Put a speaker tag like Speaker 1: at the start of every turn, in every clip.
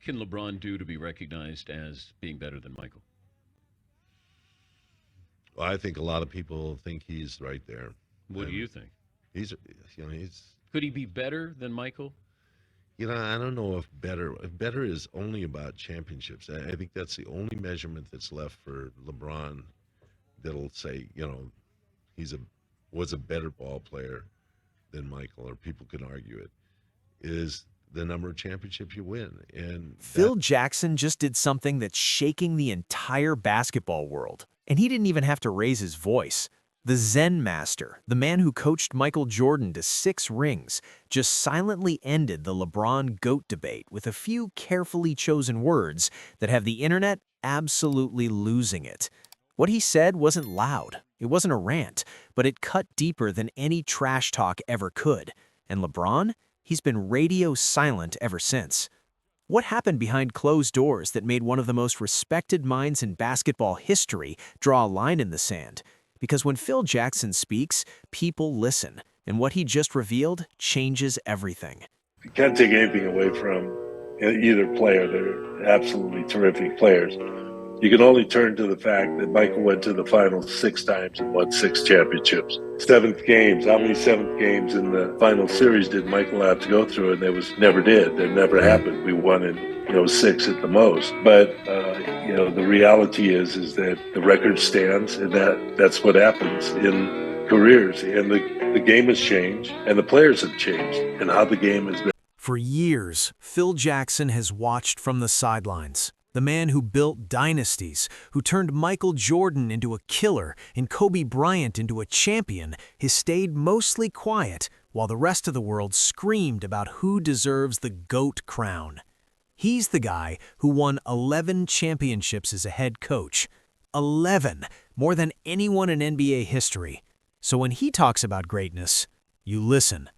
Speaker 1: can LeBron do to be recognized as being better than Michael?
Speaker 2: Well, I think a lot of people think he's right there,
Speaker 1: What do
Speaker 2: and
Speaker 1: you think?
Speaker 2: he's, he's,
Speaker 1: Could he be better than Michael?
Speaker 2: I don't know if better. If better is only about championships. I think that's the only measurement that's left for LeBron that'll say, he's a was a better ball player than Michael, or people can argue it, is the number of championships you win. And that
Speaker 3: Phil Jackson just did something that's shaking the entire basketball world, and he didn't even have to raise his voice. The Zen Master, the man who coached Michael Jordan to 6 rings, just silently ended the LeBron GOAT debate with a few carefully chosen words that have the internet absolutely losing it. What he said wasn't loud, it wasn't a rant, but it cut deeper than any trash talk ever could. And LeBron? He's been radio silent ever since. What happened behind closed doors that made one of the most respected minds in basketball history draw a line in the sand? Because when Phil Jackson speaks, people listen, and what he just revealed changes everything.
Speaker 4: You can't take anything away from either player. They're absolutely terrific players. You can only turn to the fact that Michael went to the finals 6 times and won 6 championships. Seventh games, how many seventh games in the final series did Michael have to go through? And never did. That never happened. We won in 6 at the most. But the reality is that the record stands, and that's what happens in careers. And the game has changed, and the players have changed, and how the game has been.
Speaker 3: For years, Phil Jackson has watched from the sidelines. The man who built dynasties, who turned Michael Jordan into a killer and Kobe Bryant into a champion, has stayed mostly quiet while the rest of the world screamed about who deserves the GOAT crown. He's the guy who won 11 championships as a head coach. 11, more than anyone in NBA history. So when he talks about greatness, you listen.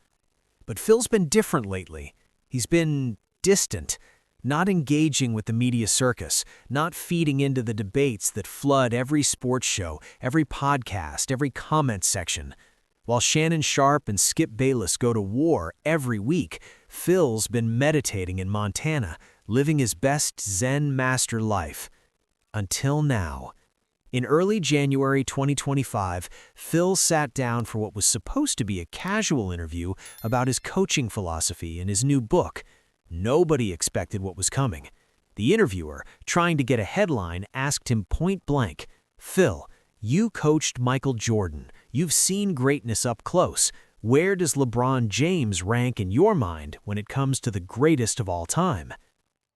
Speaker 3: But Phil's been different lately. He's been distant. Not engaging with the media circus, not feeding into the debates that flood every sports show, every podcast, every comment section. While Shannon Sharpe and Skip Bayless go to war every week, Phil's been meditating in Montana, living his best Zen Master life. Until now. In early January 2025, Phil sat down for what was supposed to be a casual interview about his coaching philosophy in his new book. Nobody expected what was coming. The interviewer, trying to get a headline, asked him point blank, "Phil, you coached Michael Jordan. You've seen greatness up close. Where does LeBron James rank in your mind when it comes to the greatest of all time?"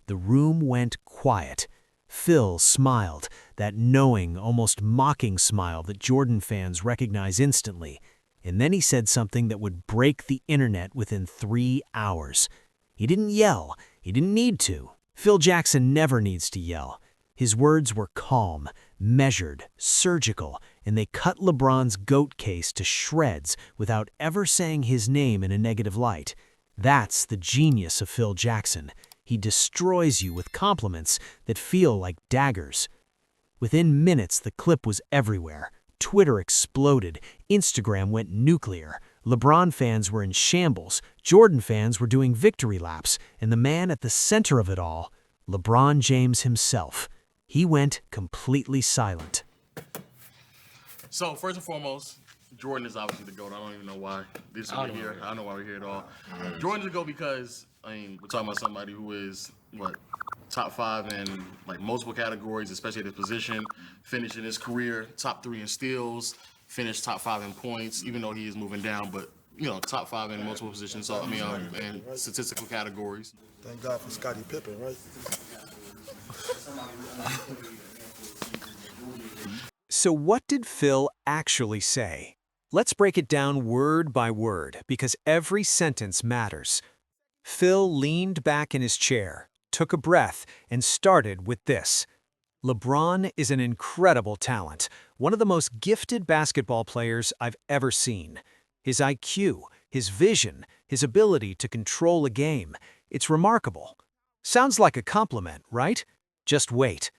Speaker 3: The room went quiet. Phil smiled, that knowing, almost mocking smile that Jordan fans recognize instantly. And then he said something that would break the internet within 3 hours. He didn't yell. He didn't need to. Phil Jackson never needs to yell. His words were calm, measured, surgical, and they cut LeBron's GOAT case to shreds without ever saying his name in a negative light. That's the genius of Phil Jackson. He destroys you with compliments that feel like daggers. Within minutes, the clip was everywhere. Twitter exploded. Instagram went nuclear. LeBron fans were in shambles. Jordan fans were doing victory laps. And the man at the center of it all, LeBron James himself, he went completely silent.
Speaker 5: So, first and foremost, Jordan is obviously the GOAT. I don't even know why we're here. I don't know why we're here at all. Jordan's the GOAT because, we're talking about somebody who is, top 5 in multiple categories, especially at his position, finishing his career top 3 in steals, finished top 5 in points, even though he is moving down, but top 5 in multiple positions. So in statistical categories.
Speaker 6: Thank God for Scottie Pippen, right?
Speaker 3: So what did Phil actually say? Let's break it down word by word, because every sentence matters. Phil leaned back in his chair, took a breath, and started with this. LeBron is an incredible talent, one of the most gifted basketball players I've ever seen. His IQ, his vision, his ability to control a game, it's remarkable. Sounds like a compliment, right? Just wait.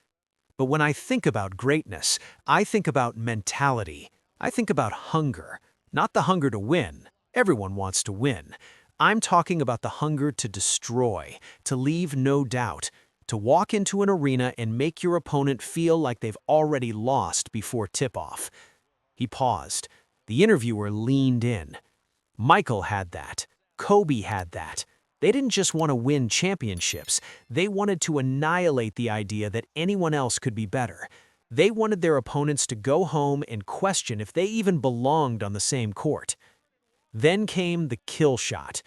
Speaker 3: But when I think about greatness, I think about mentality. I think about hunger. Not the hunger to win. Everyone wants to win. I'm talking about the hunger to destroy, to leave no doubt, to walk into an arena and make your opponent feel like they've already lost before tip-off. He paused. The interviewer leaned in. Michael had that. Kobe had that. They didn't just want to win championships. They wanted to annihilate the idea that anyone else could be better. They wanted their opponents to go home and question if they even belonged on the same court. Then came the kill shot.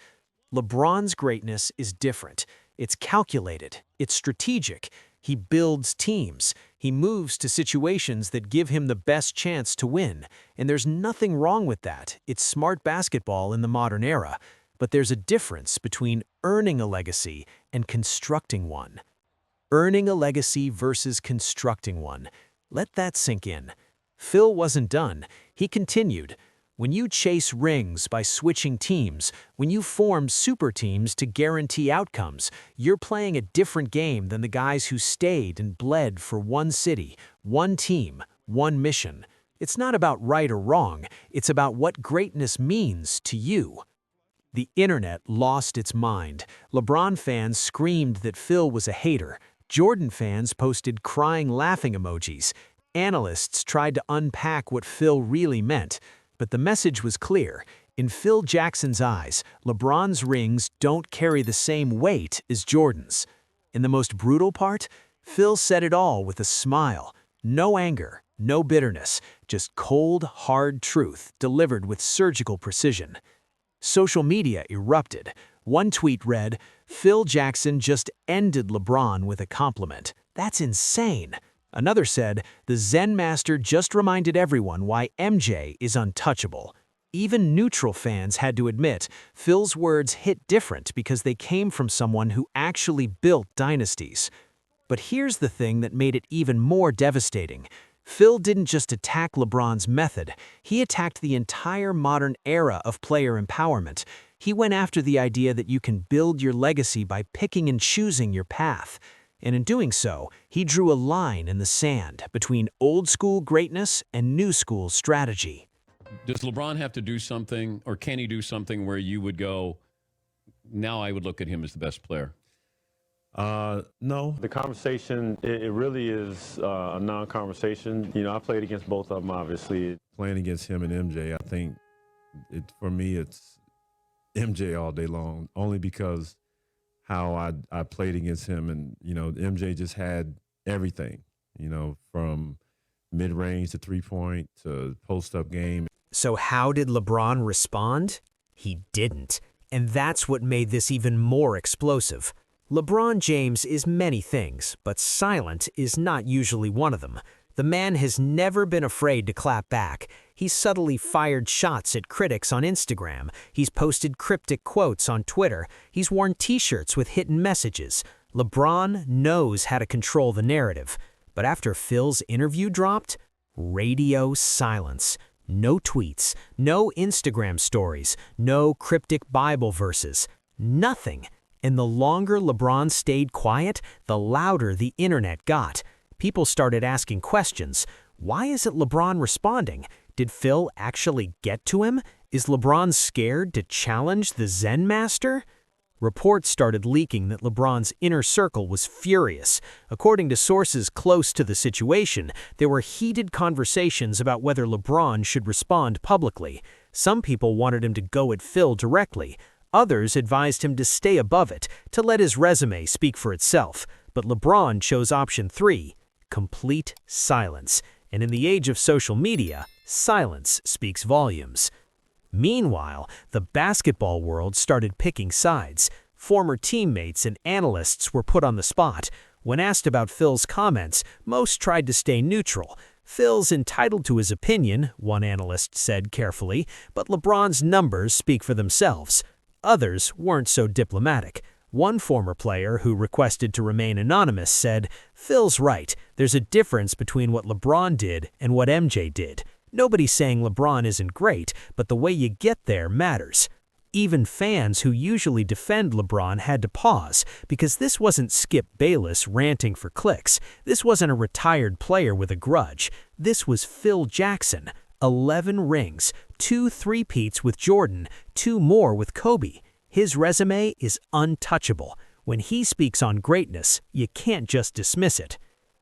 Speaker 3: LeBron's greatness is different. It's calculated. It's strategic. He builds teams. He moves to situations that give him the best chance to win. And there's nothing wrong with that. It's smart basketball in the modern era. But there's a difference between earning a legacy and constructing one. Earning a legacy versus constructing one. Let that sink in. Phil wasn't done. He continued. When you chase rings by switching teams, when you form super teams to guarantee outcomes, you're playing a different game than the guys who stayed and bled for one city, one team, one mission. It's not about right or wrong. It's about what greatness means to you. The internet lost its mind. LeBron fans screamed that Phil was a hater. Jordan fans posted crying laughing emojis. Analysts tried to unpack what Phil really meant. But the message was clear. In Phil Jackson's eyes, LeBron's rings don't carry the same weight as Jordan's. And the most brutal part? Phil said it all with a smile. No anger, no bitterness, just cold, hard truth delivered with surgical precision. Social media erupted. One tweet read, "Phil Jackson just ended LeBron with a compliment. That's insane." Another said, "The Zen Master just reminded everyone why MJ is untouchable." Even neutral fans had to admit Phil's words hit different because they came from someone who actually built dynasties. But here's the thing that made it even more devastating. Phil didn't just attack LeBron's method, he attacked the entire modern era of player empowerment. He went after the idea that you can build your legacy by picking and choosing your path. And in doing so, he drew a line in the sand between old-school greatness and new-school strategy.
Speaker 1: Does LeBron have to do something, or can he do something where you would go, now I would look at him as the best player?
Speaker 7: No. The conversation, it really is a non-conversation. You know, I played against both of them, obviously. Playing against him and MJ, I think, for me, it's MJ all day long, only because how I played against him, and, you know, MJ just had everything, you know, from mid-range to three-point to post-up game.
Speaker 3: So how did LeBron respond? He didn't. And that's what made this even more explosive. LeBron James is many things, but silent is not usually one of them. The man has never been afraid to clap back. He's subtly fired shots at critics on Instagram. He's posted cryptic quotes on Twitter. He's worn t-shirts with hidden messages. LeBron knows how to control the narrative. But after Phil's interview dropped, radio silence. No tweets, no Instagram stories, no cryptic Bible verses. Nothing. And the longer LeBron stayed quiet, the louder the internet got. People started asking questions. Why isn't LeBron responding? Did Phil actually get to him? Is LeBron scared to challenge the Zen Master? Reports started leaking that LeBron's inner circle was furious. According to sources close to the situation, there were heated conversations about whether LeBron should respond publicly. Some people wanted him to go at Phil directly. Others advised him to stay above it, to let his resume speak for itself. But LeBron chose option 3, complete silence. And in the age of social media, silence speaks volumes. Meanwhile, the basketball world started picking sides. Former teammates and analysts were put on the spot. When asked about Phil's comments, most tried to stay neutral. Phil's entitled to his opinion, one analyst said carefully, but LeBron's numbers speak for themselves. Others weren't so diplomatic. One former player who requested to remain anonymous said, "Phil's right. There's a difference between what LeBron did and what MJ did. Nobody's saying LeBron isn't great, but the way you get there matters." Even fans who usually defend LeBron had to pause, because this wasn't Skip Bayless ranting for clicks. This wasn't a retired player with a grudge. This was Phil Jackson. 11 rings, 2 three-peats with Jordan, 2 more with Kobe. His resume is untouchable. When he speaks on greatness, you can't just dismiss it.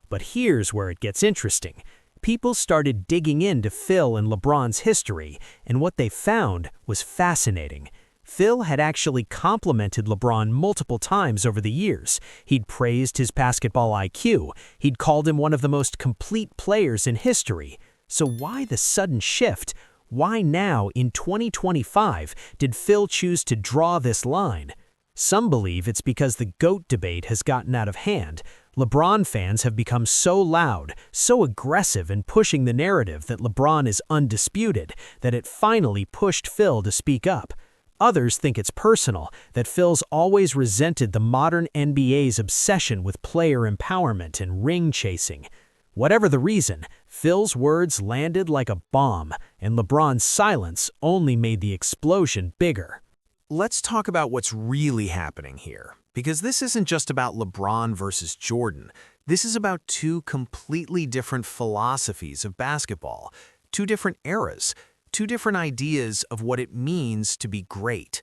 Speaker 3: But here's where it gets interesting. People started digging into Phil and LeBron's history, and what they found was fascinating. Phil had actually complimented LeBron multiple times over the years. He'd praised his basketball IQ. He'd called him one of the most complete players in history. So why the sudden shift? Why now, in 2025, did Phil choose to draw this line? Some believe it's because the GOAT debate has gotten out of hand. LeBron fans have become so loud, so aggressive in pushing the narrative that LeBron is undisputed, that it finally pushed Phil to speak up. Others think it's personal, that Phil's always resented the modern NBA's obsession with player empowerment and ring chasing. Whatever the reason, Phil's words landed like a bomb, and LeBron's silence only made the explosion bigger.
Speaker 8: Let's talk about what's really happening here, because this isn't just about LeBron versus Jordan. This is about two completely different philosophies of basketball, two different eras, two different ideas of what it means to be great.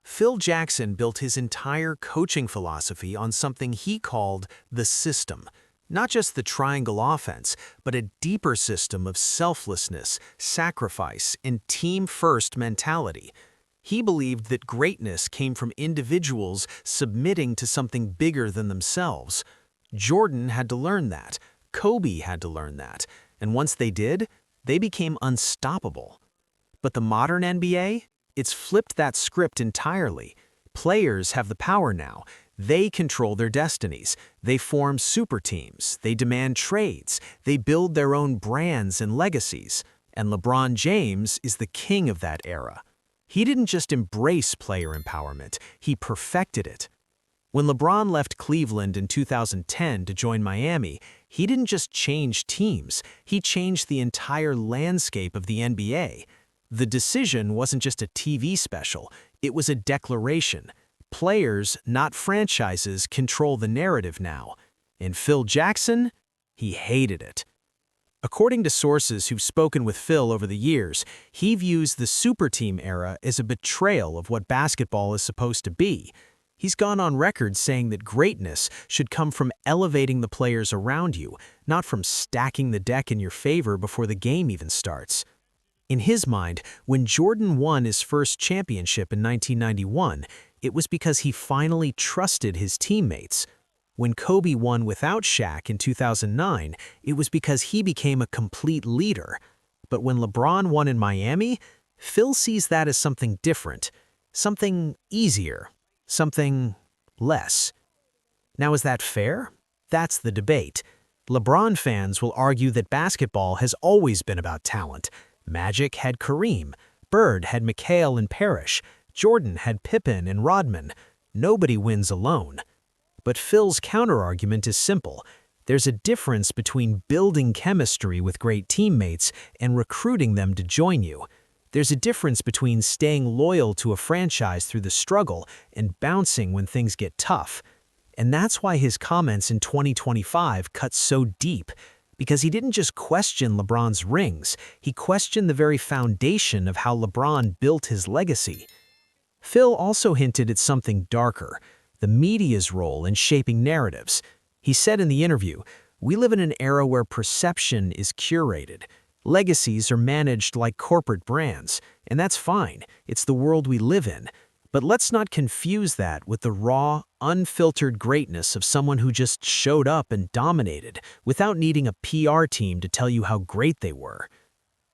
Speaker 8: Phil Jackson built his entire coaching philosophy on something he called the system. Not just the triangle offense, but a deeper system of selflessness, sacrifice, and team-first mentality. He believed that greatness came from individuals submitting to something bigger than themselves. Jordan had to learn that. Kobe had to learn that. And once they did, they became unstoppable. But the modern NBA? It's flipped that script entirely. Players have the power now. They control their destinies. They form super teams. They demand trades. They build their own brands and legacies. And LeBron James is the king of that era. He didn't just embrace player empowerment, he perfected it. When LeBron left Cleveland in 2010 to join Miami, he didn't just change teams, he changed the entire landscape of the NBA. The decision wasn't just a TV special, it was a declaration. Players, not franchises, control the narrative now. And Phil Jackson? He hated it. According to sources who've spoken with Phil over the years, he views the super team era as a betrayal of what basketball is supposed to be. He's gone on record saying that greatness should come from elevating the players around you, not from stacking the deck in your favor before the game even starts. In his mind, when Jordan won his first championship in 1991, it was because he finally trusted his teammates. When Kobe won without Shaq in 2009, it was because he became a complete leader. But when LeBron won in Miami, Phil sees that as something different, something easier, something less. Now, is that fair? That's the debate. LeBron fans will argue that basketball has always been about talent. Magic had Kareem, Bird had McHale and Parrish, Jordan had Pippen and Rodman. Nobody wins alone. But Phil's counterargument is simple. There's a difference between building chemistry with great teammates and recruiting them to join you. There's a difference between staying loyal to a franchise through the struggle and bouncing when things get tough. And that's why his comments in 2025 cut so deep, because he didn't just question LeBron's rings, he questioned the very foundation of how LeBron built his legacy. Phil also hinted at something darker, the media's role in shaping narratives. He said in the interview, "We live in an era where perception is curated. Legacies are managed like corporate brands, and that's fine. It's the world we live in. But let's not confuse that with the raw, unfiltered greatness of someone who just showed up and dominated without needing a PR team to tell you how great they were."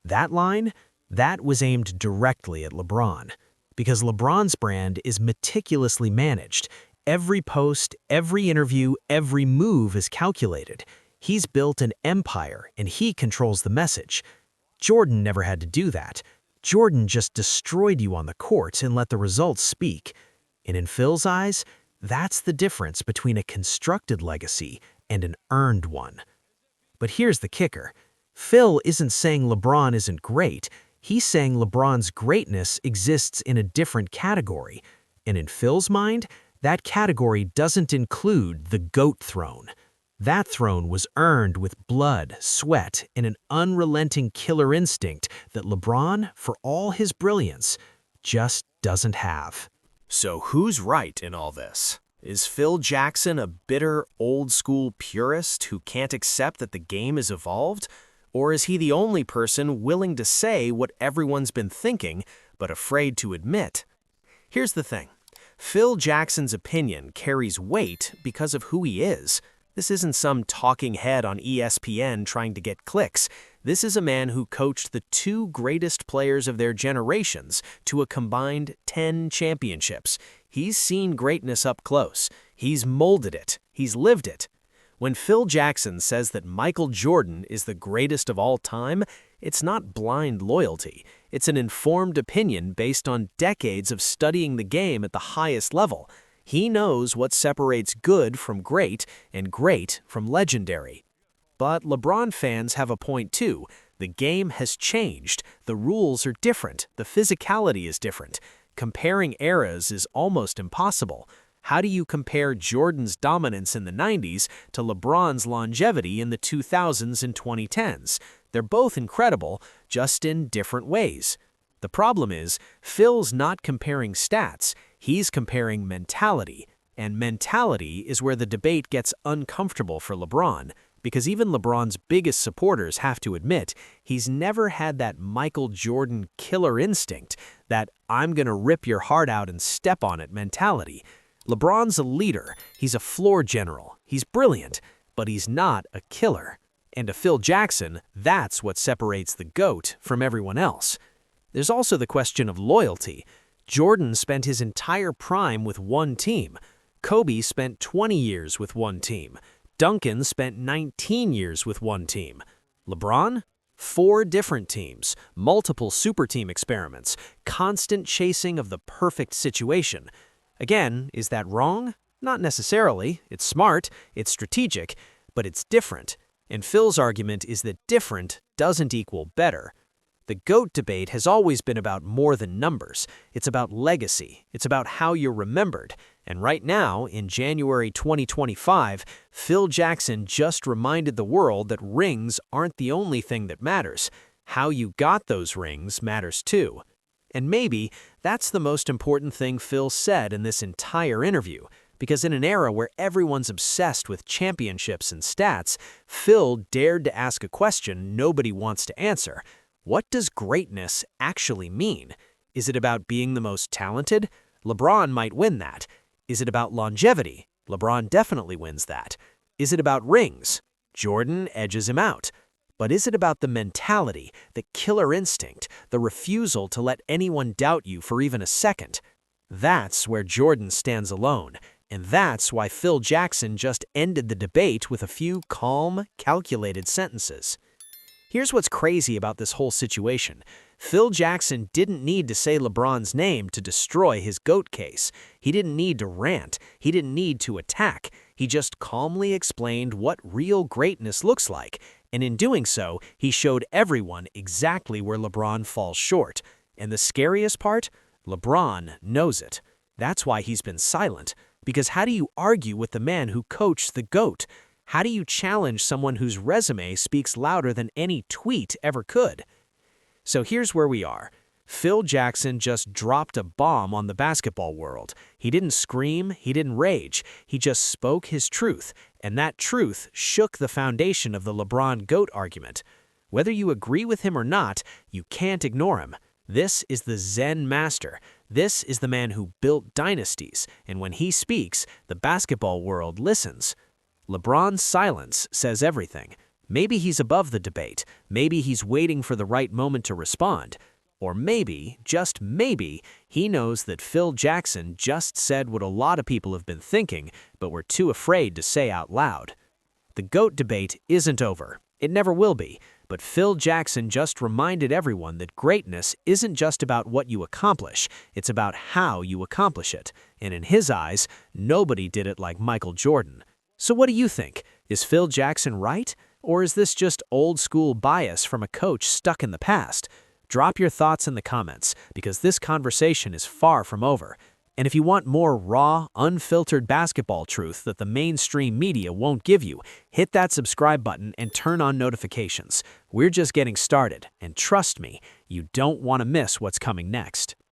Speaker 8: That line, that was aimed directly at LeBron, because LeBron's brand is meticulously managed. Every post, every interview, every move is calculated. He's built an empire, and he controls the message. Jordan never had to do that. Jordan just destroyed you on the court and let the results speak. And in Phil's eyes, that's the difference between a constructed legacy and an earned one. But here's the kicker. Phil isn't saying LeBron isn't great. He's saying LeBron's greatness exists in a different category. And in Phil's mind, that category doesn't include the GOAT throne. That throne was earned with blood, sweat, and an unrelenting killer instinct that LeBron, for all his brilliance, just doesn't have.
Speaker 3: So who's right in all this? Is Phil Jackson a bitter, old-school purist who can't accept that the game has evolved? Or is he the only person willing to say what everyone's been thinking, but afraid to admit? Here's the thing. Phil Jackson's opinion carries weight because of who he is. This isn't some talking head on ESPN trying to get clicks. This is a man who coached the two greatest players of their generations to a combined 10 championships. He's seen greatness up close. He's molded it. He's lived it. When Phil Jackson says that Michael Jordan is the greatest of all time, it's not blind loyalty. It's an informed opinion based on decades of studying the game at the highest level. He knows what separates good from great and great from legendary. But LeBron fans have a point too. The game has changed. The rules are different. The physicality is different. Comparing eras is almost impossible. How do you compare Jordan's dominance in the 90s to LeBron's longevity in the 2000s and 2010s? They're both incredible, just in different ways. The problem is, Phil's not comparing stats, he's comparing mentality. And mentality is where the debate gets uncomfortable for LeBron, because even LeBron's biggest supporters have to admit he's never had that Michael Jordan killer instinct, that I'm gonna rip your heart out and step on it mentality. LeBron's a leader, he's a floor general, he's brilliant, but he's not a killer. And to Phil Jackson, that's what separates the GOAT from everyone else. There's also the question of loyalty. Jordan spent his entire prime with one team. Kobe spent 20 years with one team. Duncan spent 19 years with one team. LeBron? 4 different teams, multiple super team experiments, constant chasing of the perfect situation. Again, is that wrong? Not necessarily. It's smart, it's strategic, but it's different. And Phil's argument is that different doesn't equal better. The GOAT debate has always been about more than numbers. It's about legacy. It's about how you're remembered. And right now, in January 2025, Phil Jackson just reminded the world that rings aren't the only thing that matters. How you got those rings matters too. And maybe that's the most important thing Phil said in this entire interview, because in an era where everyone's obsessed with championships and stats, Phil dared to ask a question nobody wants to answer. What does greatness actually mean? Is it about being the most talented? LeBron might win that. Is it about longevity? LeBron definitely wins that. Is it about rings? Jordan edges him out. But is it about the mentality, the killer instinct, the refusal to let anyone doubt you for even a second? That's where Jordan stands alone. And that's why Phil Jackson just ended the debate with a few calm, calculated sentences. Here's what's crazy about this whole situation. Phil Jackson didn't need to say LeBron's name to destroy his GOAT case. He didn't need to rant. He didn't need to attack. He just calmly explained what real greatness looks like. And in doing so, he showed everyone exactly where LeBron falls short. And the scariest part? LeBron knows it. That's why he's been silent. Because how do you argue with the man who coached the GOAT? How do you challenge someone whose resume speaks louder than any tweet ever could? So here's where we are. Phil Jackson just dropped a bomb on the basketball world. He didn't scream, he didn't rage. He just spoke his truth, and that truth shook the foundation of the LeBron GOAT argument. Whether you agree with him or not, you can't ignore him. This is the Zen Master. This is the man who built dynasties, and when he speaks, the basketball world listens. LeBron's silence says everything. Maybe he's above the debate. Maybe he's waiting for the right moment to respond. Or maybe, just maybe, he knows that Phil Jackson just said what a lot of people have been thinking, but were too afraid to say out loud. The GOAT debate isn't over. It never will be. But Phil Jackson just reminded everyone that greatness isn't just about what you accomplish. It's about how you accomplish it. And in his eyes, nobody did it like Michael Jordan. So what do you think? Is Phil Jackson right? Or is this just old-school bias from a coach stuck in the past? Drop your thoughts in the comments, because this conversation is far from over. And if you want more raw, unfiltered basketball truth that the mainstream media won't give you, hit that subscribe button and turn on notifications. We're just getting started, and trust me, you don't want to miss what's coming next.